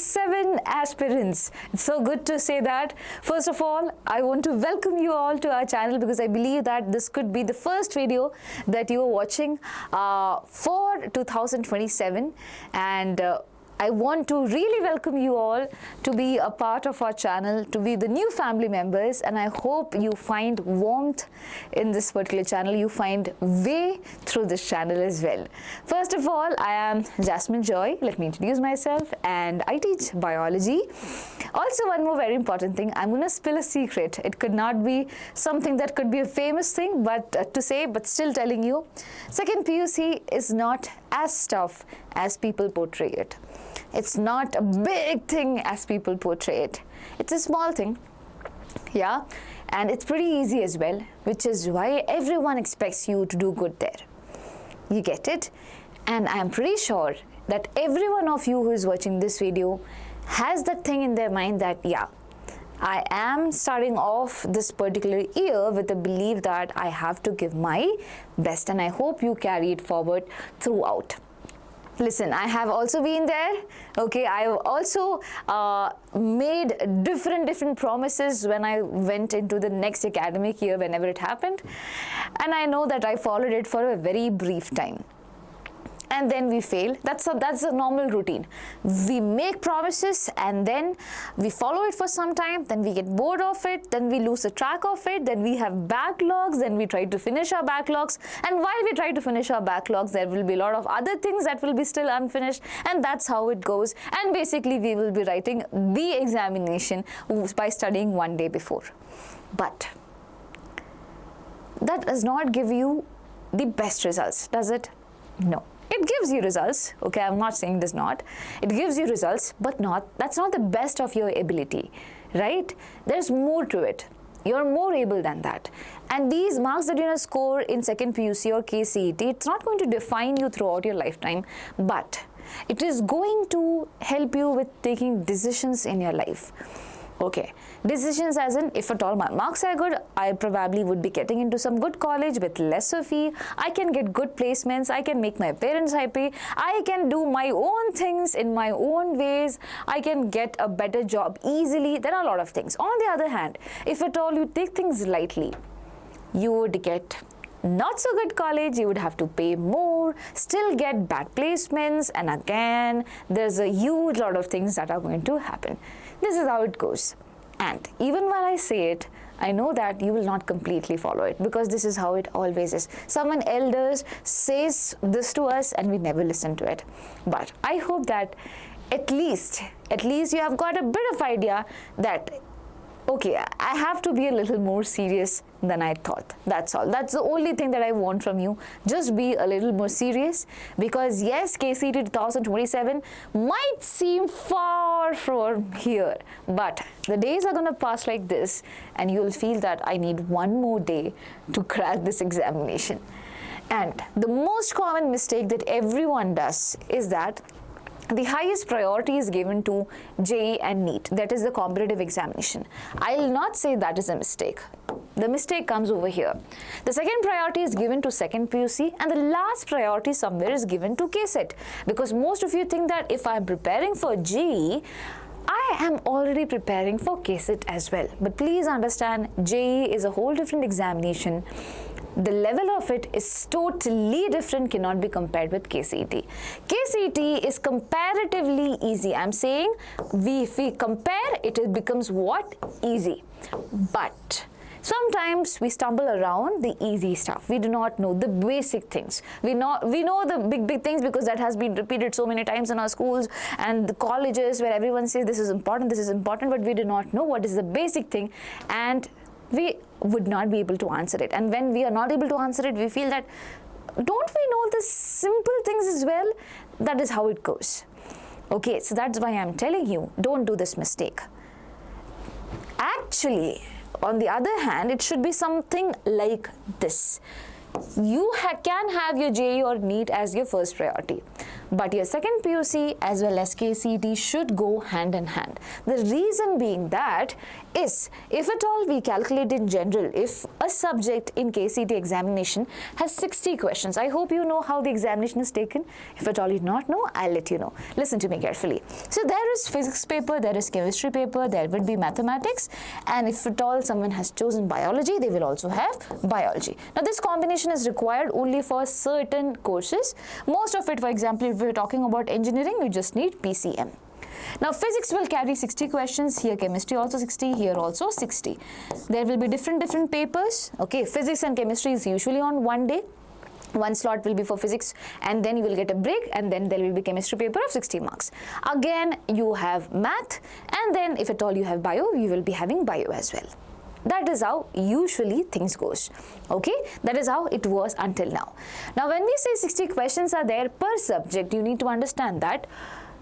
2027 aspirants. It's so good to say that. First of all, I want to welcome you all to our channel because I believe that this could be the first video that you are watching for 2027, and I want to really welcome you all to be a part of our channel, to be the new family members, and I hope you find warmth in this particular channel. You find way through this channel as well. First of all, I am Jasmine Joy. Let me introduce myself, and I teach biology. Also, one more very important thing, I'm going to spill a secret. It could not be something that could be a famous thing, but to say, but still telling you, second PUC is not as tough as people portray it. It's not a big thing as people portray it. It's a small thing, yeah, and it's pretty easy as well, which is why everyone expects you to do good there. You get it? And I'm pretty sure that every one of you who is watching this video has that thing in their mind that, yeah, I am starting off this particular year with the belief that I have to give my best, and I hope you carry it forward throughout. Listen, I have also been there, okay. I have also made different promises when I went into the next academic year, whenever it happened, and I know that I followed it for a very brief time. And then we fail. That's a normal routine. We make promises and then we follow it for some time, then we get bored of it, then we lose the track of it, then we have backlogs, then we try to finish our backlogs, and while we try to finish our backlogs, there will be a lot of other things that will be still unfinished, and that's how it goes. And basically we will be writing the examination by studying one day before. But that does not give you the best results, does it? No. It gives you results, okay, I'm not saying it does not. It gives you results, but that's not the best of your ability, right? There's more to it. You're more able than that. And these marks that you're going to score in second PUC or KCET, it's not going to define you throughout your lifetime, but it is going to help you with taking decisions in your life. Okay, decisions as in, if at all my marks are good, I probably would be getting into some good college with lesser fee. I can get good placements. I can make my parents happy. I can do my own things in my own ways. I can get a better job easily. There are a lot of things. On the other hand, if at all you take things lightly, you would get not so good college, you would have to pay more, still get bad placements, and again, there's a huge lot of things that are going to happen. This is how it goes. And even while I say it, I know that you will not completely follow it because this is how it always is. Someone elders says this to us and we never listen to it. But I hope that at least you have got a bit of idea that okay, I have to be a little more serious than I thought. That's all. That's the only thing that I want from you. Just be a little more serious, because yes, KCET 2027 might seem far from here, but the days are going to pass like this and you'll feel that I need one more day to crack this examination. And the most common mistake that everyone does is that the highest priority is given to JEE and NEET, that is the competitive examination. I'll not say that is a mistake. The mistake comes over here. The second priority is given to second PUC, and the last priority somewhere is given to KCET, because most of you think that if I'm preparing for JEE, I am already preparing for KCET as well. But please understand, JEE is a whole different examination. The level of it is totally different, cannot be compared with KCET. KCET is comparatively easy. I'm saying if we compare, it becomes what? Easy. But sometimes we stumble around the easy stuff. We do not know the basic things. We know the big things because that has been repeated so many times in our schools and the colleges where everyone says this is important, but we do not know what is the basic thing, and we would not be able to answer it. And when we are not able to answer it, we feel that, don't we know the simple things as well? That is how it goes. Okay, so that's why I'm telling you, don't do this mistake. Actually, on the other hand, it should be something like this. You can have your JEE or NEET as your first priority, but your second PUC as well as KCET should go hand in hand. The reason being that is, if at all we calculate in general, if a subject in KCET examination has 60 questions, I hope you know how the examination is taken. If at all you do not know, I'll let you know. Listen to me carefully. So there is physics paper, there is chemistry paper, there will be mathematics, and if at all someone has chosen biology, they will also have biology. Now this combination is required only for certain courses. Most of it, for example, if we're talking about engineering, you just need PCM. Now physics will carry 60 questions, here chemistry also 60, here also 60. There will be different papers. Okay, physics and chemistry is usually on one day. One slot will be for physics, and then you will get a break, and then there will be chemistry paper of 60 marks. Again, you have math, and then if at all you have bio, you will be having bio as well. That is how usually things goes. Okay, that is how it was until now. Now when we say 60 questions are there per subject, you need to understand that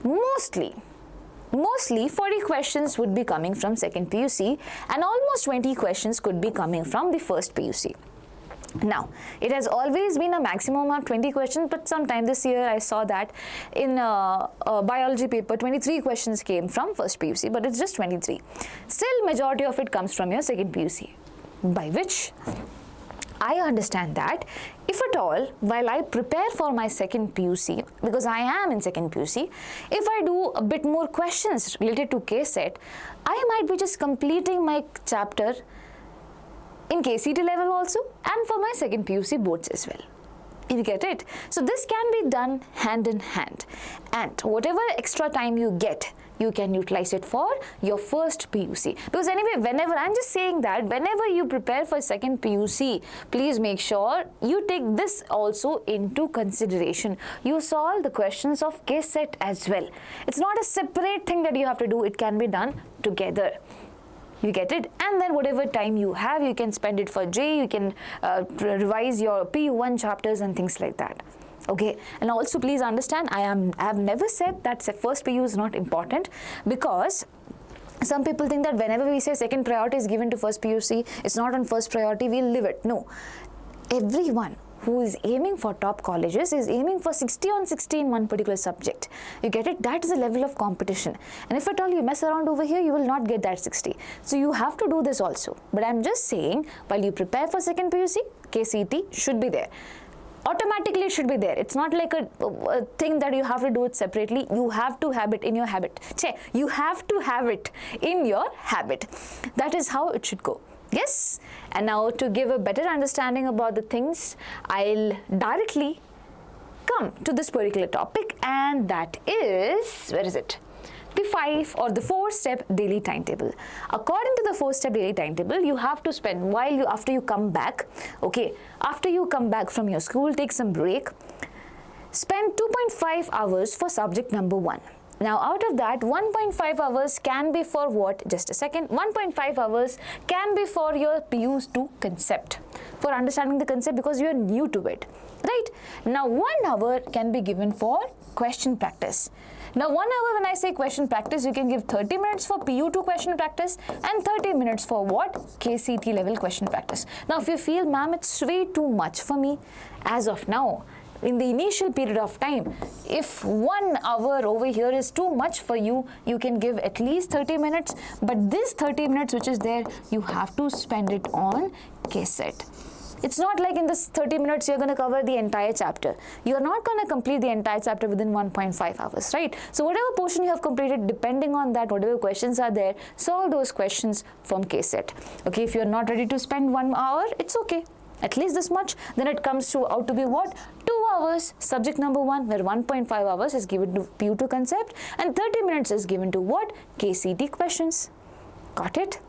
mostly 40 questions would be coming from second PUC, and almost 20 questions could be coming from the first PUC. Now, it has always been a maximum of 20 questions, but sometime this year I saw that in a biology paper, 23 questions came from first PUC, but it's just 23. Still, majority of it comes from your second PUC, by which I understand that if at all, while I prepare for my second PUC, because I am in second PUC, if I do a bit more questions related to KCET, I might be just completing my chapter in KCET level also, and for my second PUC boards as well. You get it? So this can be done hand in hand, and whatever extra time you get, you can utilize it for your first PUC. Because anyway, whenever, I'm just saying that whenever you prepare for second PUC, please make sure you take this also into consideration. You solve the questions of KCET as well. It's not a separate thing that you have to do, it can be done together. You get it? And then whatever time you have, you can spend it for J, you can revise your PU1 chapters and things like that. Okay, and also please understand, I have never said that first PU is not important, because some people think that whenever we say second priority is given to first PUC, it's not on first priority, we'll leave it. No, everyone who is aiming for top colleges is aiming for 60 on 60 in one particular subject. You get it? That is a level of competition. And if at all you mess around over here, you will not get that 60. So you have to do this also. But I'm just saying, while you prepare for second PUC, KCET should be there. Automatically it should be there. It's not like a thing that you have to do it separately. You have to have it in your habit. You have to have it in your habit. That is how it should go. Yes, and now to give a better understanding about the things, I'll directly come to this particular topic, and that is, where is it? The 5 or the 4-step daily timetable. According to the 4-step daily timetable, you have to spend after you come back, okay, after you come back from your school, take some break, spend 2.5 hours for subject number 1. Now out of that, 1.5 hours can be for what? Just a second. 1.5 hours can be for your PU2 concept, for understanding the concept, because you are new to it, right? Now 1 hour can be given for question practice. Now 1 hour, when I say question practice, you can give 30 minutes for PU2 question practice and 30 minutes for what? KCET level question practice. Now if you feel, ma'am, it's way too much for me as of now, in the initial period of time, if 1 hour over here is too much for you, you can give at least 30 minutes, but this 30 minutes which is there, you have to spend it on KCET. It's not like in this 30 minutes you're going to cover the entire chapter. You're not going to complete the entire chapter within 1.5 hours, right? So whatever portion you have completed, depending on that, whatever questions are there, solve those questions from KCET. Okay, if you're not ready to spend 1 hour, it's okay. At least this much, then it comes out to be what? 2 hours, subject number 1, where 1.5 hours is given to PU2 concept and 30 minutes is given to what? KCET questions. Got it?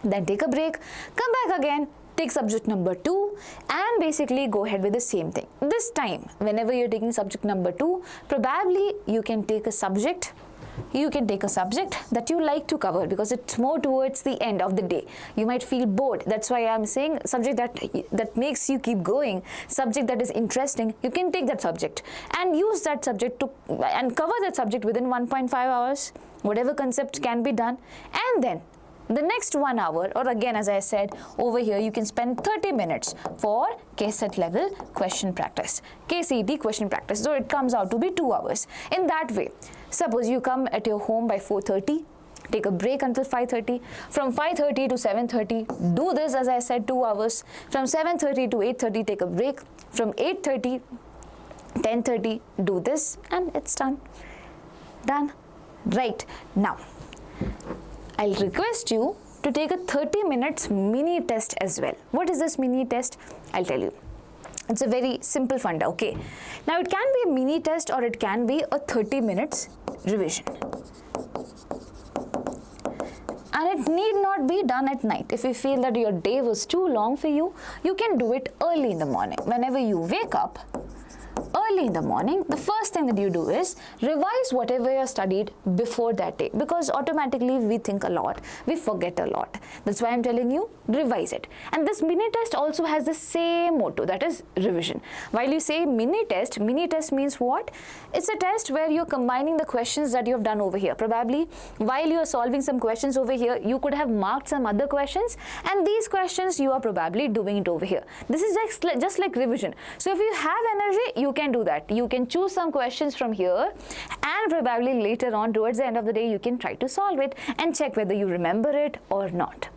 Then take a break, come back again, take subject number 2 and basically go ahead with the same thing. This time, whenever you're taking subject number 2, probably you can take a subject that you like to cover, because it's more towards the end of the day. You might feel bored. That's why I'm saying subject that makes you keep going, subject that is interesting. You can take that subject and use that subject and cover that subject within 1.5 hours. Whatever concept can be done, and then the next 1 hour, or again, as I said, over here you can spend 30 minutes for KCET level question practice, KCET question practice. So it comes out to be 2 hours. In that way, suppose you come at your home by 4:30, take a break until 5:30. From 5:30 to 7:30, do this as I said, 2 hours. From 7:30 to 8:30, take a break. From 8:30, 10:30, do this, and it's done. Done. Right. Now, I'll request you to take a 30 minutes mini test as well. What is this mini test? I'll tell you. It's a very simple funda, okay? Now, it can be a mini test or it can be a 30 minutes revision. And it need not be done at night. If you feel that your day was too long for you, you can do it early in the morning. Whenever you wake up, early in the morning, the first thing that you do is revise whatever you studied before that day, because automatically we think a lot, we forget a lot. That's why I'm telling you, revise it. And this mini test also has the same motto, that is revision. While you say mini test means what? It's a test where you're combining the questions that you have done over here. Probably while you're solving some questions over here, you could have marked some other questions, and these questions you are probably doing it over here. This is just like revision. So if you have energy, you can do that. You can choose some questions from here, and probably later on towards the end of the day, you can try to solve it and check whether you remember it or not.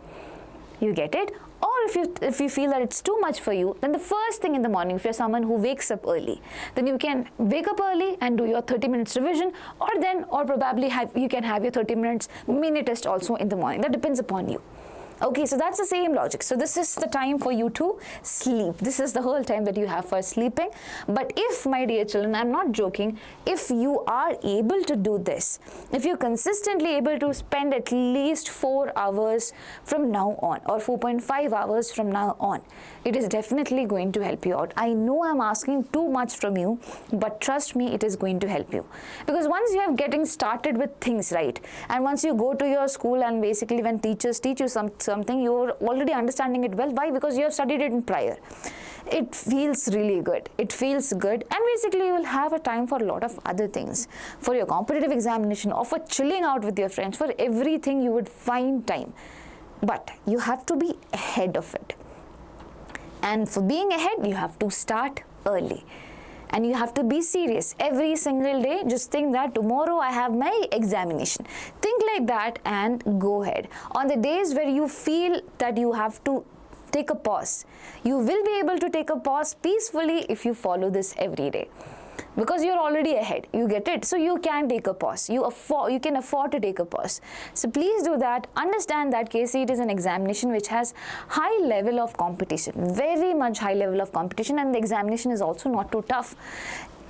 You get it? Or if you feel that it's too much for you, then the first thing in the morning, if you're someone who wakes up early, then you can wake up early and do your 30 minutes revision, or probably you can have your 30 minutes mini test also in the morning. That depends upon you. Okay, so that's the same logic. So this is the time for you to sleep. This is the whole time that you have for sleeping. But if, my dear children, I'm not joking, if you are able to do this, if you're consistently able to spend at least 4 hours from now on, or 4.5 hours from now on, it is definitely going to help you out. I know I'm asking too much from you, but trust me, it is going to help you. Because once you have getting started with things, right, and once you go to your school and basically when teachers teach you something, you're already understanding it well. Why? Because you have studied it in prior. It feels really good. It feels good, and basically you will have a time for a lot of other things, for your competitive examination or for chilling out with your friends. For everything you would find time, but you have to be ahead of it. And for being ahead, you have to start early. And you have to be serious every single day. Just think that tomorrow I have my examination. Think like that and go ahead. On the days where you feel that you have to take a pause, you will be able to take a pause peacefully if you follow this every day. Because you're already ahead, you get it? So you can take a pause. You can afford to take a pause. So please do that. Understand that KCET is an examination which has high level of competition, very much high level of competition, and the examination is also not too tough.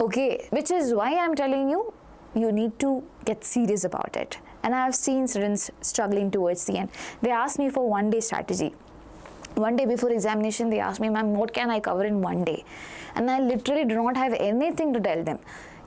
Okay, which is why I'm telling you, you need to get serious about it. And I have seen students struggling towards the end. They asked me for one-day strategy. One day before examination, they asked me, ma'am, what can I cover in one day? And I literally do not have anything to tell them.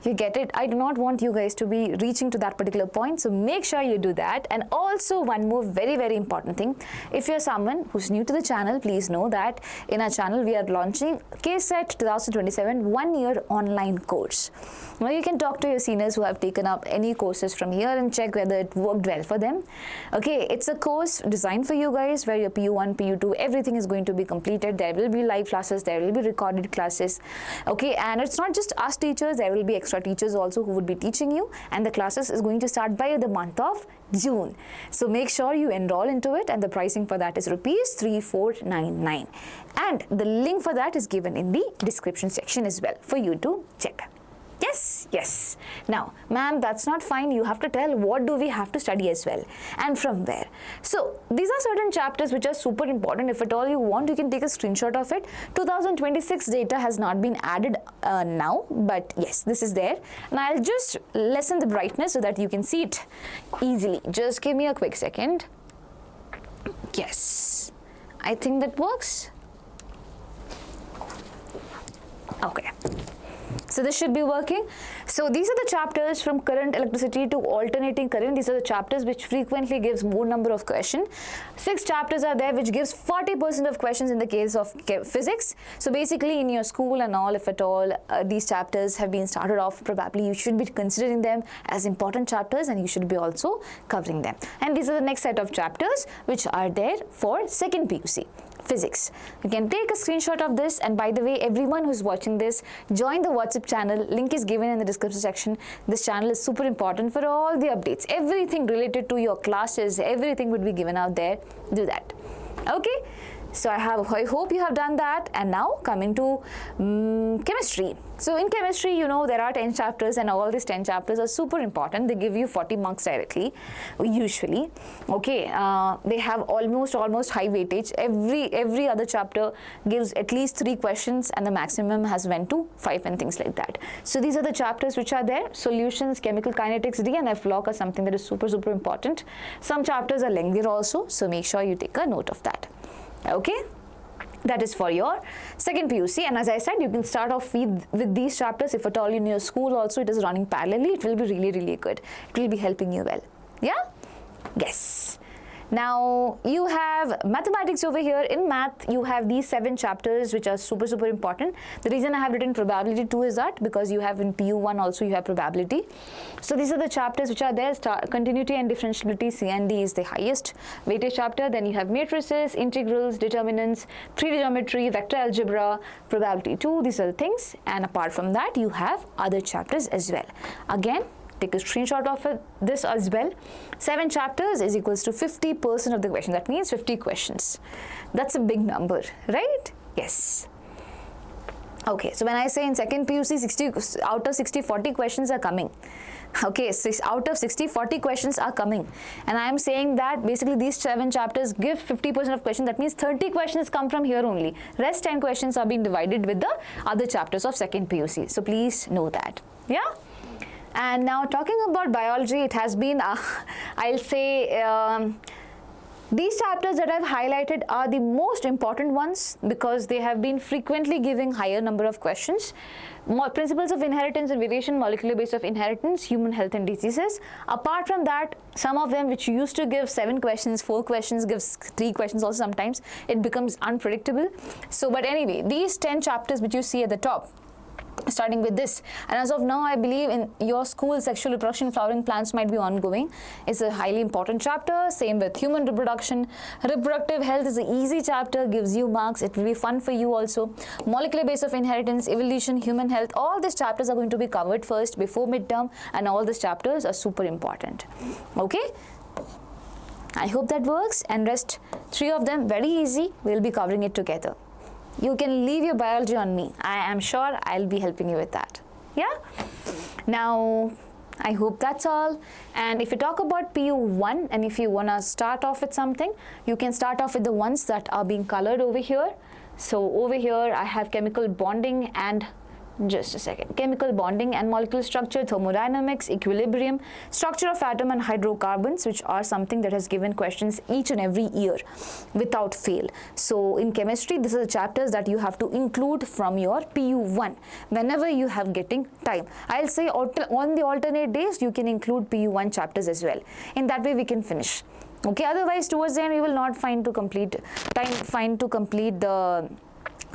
You get it? I do not want you guys to be reaching to that particular point. So make sure you do that. And also one more very, very important thing. If you're someone who's new to the channel, please know that in our channel, we are launching KCET 2027 1-year online course. Now you can talk to your seniors who have taken up any courses from here and check whether it worked well for them. Okay, it's a course designed for you guys where your PU1, PU2, everything is going to be completed. There will be live classes, there will be recorded classes. Okay, and it's not just us teachers, there will be extra teachers also who would be teaching you, and the classes is going to start by the month of June. So make sure you enroll into it, and the pricing for that is rupees 3499, and the link for that is given in the description section as well for you to check. Yes. Now, ma'am, that's not fine. You have to tell what do we have to study as well and from where. So these are certain chapters which are super important. If at all you want, you can take a screenshot of it. 2026 data has not been added now, but yes, this is there. And I'll just lessen the brightness so that you can see it easily. Just give me a quick second. Yes, I think that works. Okay. So this should be working. So these are the chapters from current electricity to alternating current. These are the chapters which frequently gives more number of questions. 6 chapters are there which gives 40% of questions in the case of physics. So basically in your school and all, if at all these chapters have been started off, probably you should be considering them as important chapters and you should be also covering them. And these are the next set of chapters which are there for second PUC. physics. You can take a screenshot of this, and by the way, everyone who's watching this, join the WhatsApp channel. Link is given in the description section. This channel is super important for all the updates. Everything related to your classes, everything would be given out there. Do that. Okay. So I hope you have done that. And now coming to chemistry. So in chemistry, you know, there are 10 chapters, and all these 10 chapters are super important. They give you 40 marks directly, usually. Okay, they have almost high weightage. Every other chapter gives at least 3 questions, and the maximum has went to 5 and things like that. So these are the chapters which are there. Solutions, chemical kinetics, D and F block are something that is super important. Some chapters are lengthier also, so make sure you take a note of that. Okay, that is for your second PUC, and as I said, you can start off with these chapters. If at all in your school also it is running parallelly, it will be really good. It will be helping you well. Yeah? Yes. Now you have mathematics over here. In math, you have these 7 chapters which are super important. The reason I have written probability 2 is that because you have in PU1 also you have probability. So these are the chapters which are there. Continuity and differentiability, C and D is the highest weightage chapter. Then you have matrices, integrals, determinants, 3D geometry, vector algebra, probability 2. These are the things. And apart from that, you have other chapters as well. Again, take a screenshot of this as well. 7 chapters is equals to 50% of the question. That means 50 questions. That's a big number, right? Yes. Okay, so when I say in second PUC, 60 out of 60, 40 questions are coming. Okay, 6 out of 60, 40 questions are coming. And I am saying that basically these 7 chapters give 50% of questions. That means 30 questions come from here only. Rest 10 questions are being divided with the other chapters of second PUC. So please know that. Yeah? And now talking about biology, it has been, I'll say, these chapters that I've highlighted are the most important ones because they have been frequently giving higher number of questions. Principles of inheritance and variation, molecular base of inheritance, human health and diseases. Apart from that, some of them which used to give 7 questions, 4 questions, gives 3 questions also sometimes, it becomes unpredictable. So, but anyway, these 10 chapters which you see at the top, starting with this, and as of now I believe in your school sexual reproduction, flowering plants might be ongoing. It's a highly important chapter. Same with human reproduction. Reproductive health is an easy chapter, gives you marks. It will be fun for you also. Molecular base of inheritance, evolution, human health, all these chapters are going to be covered first before midterm, and all these chapters are super important. Okay, I hope that works. And rest 3 of them very easy. We'll be covering it together. You can leave your biology on me. I am sure I'll be helping you with that. Yeah? Now, I hope that's all. And if you talk about PU1, and if you want to start off with something, you can start off with the ones that are being colored over here. So over here, I have chemical bonding and just a second. Chemical bonding and molecular structure, thermodynamics, equilibrium, structure of atom and hydrocarbons, which are something that has given questions each and every year without fail. So in chemistry, these are the chapters that you have to include from your PU1 whenever you have getting time. I'll say on the alternate days, you can include PU1 chapters as well. In that way, we can finish. Okay, otherwise towards the end, you will not find to complete the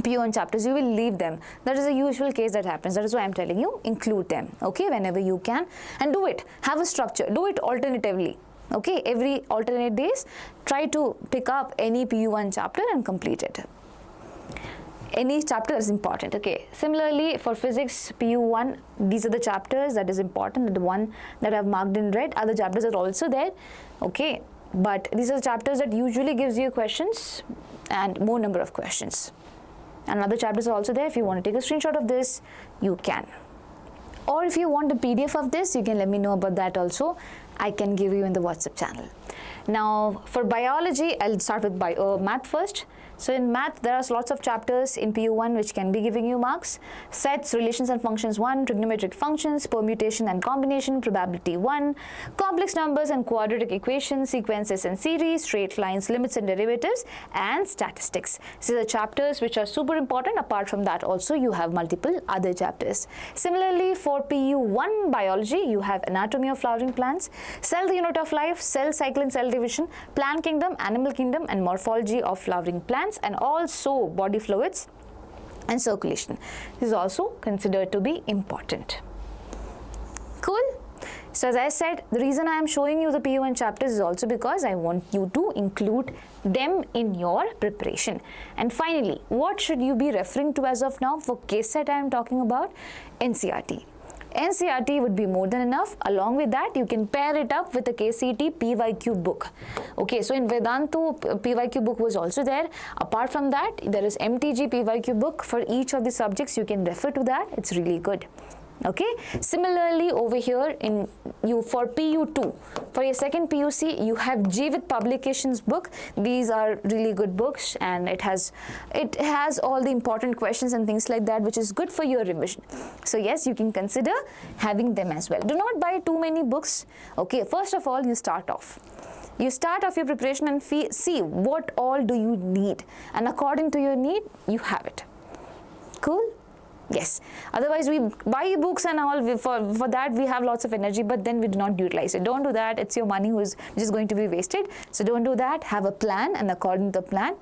PU1 chapters. You will leave them. That is a usual case that happens. That is why I'm telling you, include them, okay, whenever you can, and do it. Have a structure. Do it alternatively. Okay, every alternate days, try to pick up any PU1 chapter and complete it. Any chapter is important. Okay, similarly for physics PU1, these are the chapters that is important, the one that I've marked in red. Other chapters are also there. Okay, but these are the chapters that usually gives you questions and more number of questions. And other chapters are also there. If you want to take a screenshot of this, you can. Or if you want a PDF of this, you can let me know about that also. I can give you in the WhatsApp channel. Now, for biology, I'll start with math first. So in math, there are lots of chapters in PU1 which can be giving you marks. Sets, relations and functions 1, trigonometric functions, permutation and combination, probability 1, complex numbers and quadratic equations, sequences and series, straight lines, limits and derivatives, and statistics. These are the chapters which are super important. Apart from that, also you have multiple other chapters. Similarly, for PU1 biology, you have anatomy of flowering plants, cell the unit of life, cell cycle and cell division, plant kingdom, animal kingdom, and morphology of flowering plants, and also body fluids and circulation. This is also considered to be important. Cool? So as I said, the reason I am showing you the PU1 chapters is also because I want you to include them in your preparation. And finally, what should you be referring to as of now? For KCET I am talking about NCERT. NCERT would be more than enough. Along with that, you can pair it up with the KCET PYQ book. Okay, so in Vedantu, PYQ book was also there. Apart from that, there is MTG PYQ book for each of the subjects. You can refer to that. It's really good. Okay, similarly over here in you for PU2, for your second PUC, you have Jeevit Publications book. These are really good books, and it has all the important questions and things like that, which is good for your revision. So yes, you can consider having them as well. Do not buy too many books. Okay, first of all, you start off your preparation and see what all do you need, and according to your need, you have it. Cool? Yes. Otherwise, we buy books and all. For that, we have lots of energy, but then we do not utilize it. Don't do that. It's your money which is going to be wasted. So don't do that. Have a plan, and according to the plan,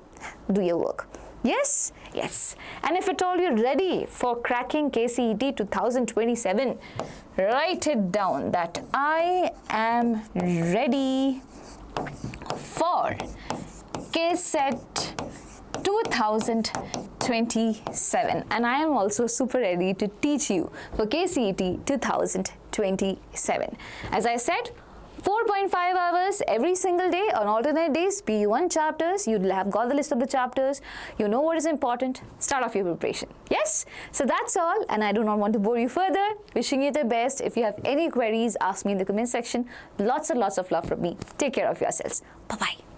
do your work. Yes? Yes. And if at all you're ready for cracking KCET 2027, write it down that I am ready for KCET 2027, and I am also super ready to teach you for KCET 2027. As I said, 4.5 hours every single day on alternate days, PU1 chapters. You have got the list of the chapters. You know what is important. Start off your preparation. Yes? So that's all, and I do not want to bore you further. Wishing you the best. If you have any queries, ask me in the comment section. Lots and lots of love from me. Take care of yourselves. Bye-bye.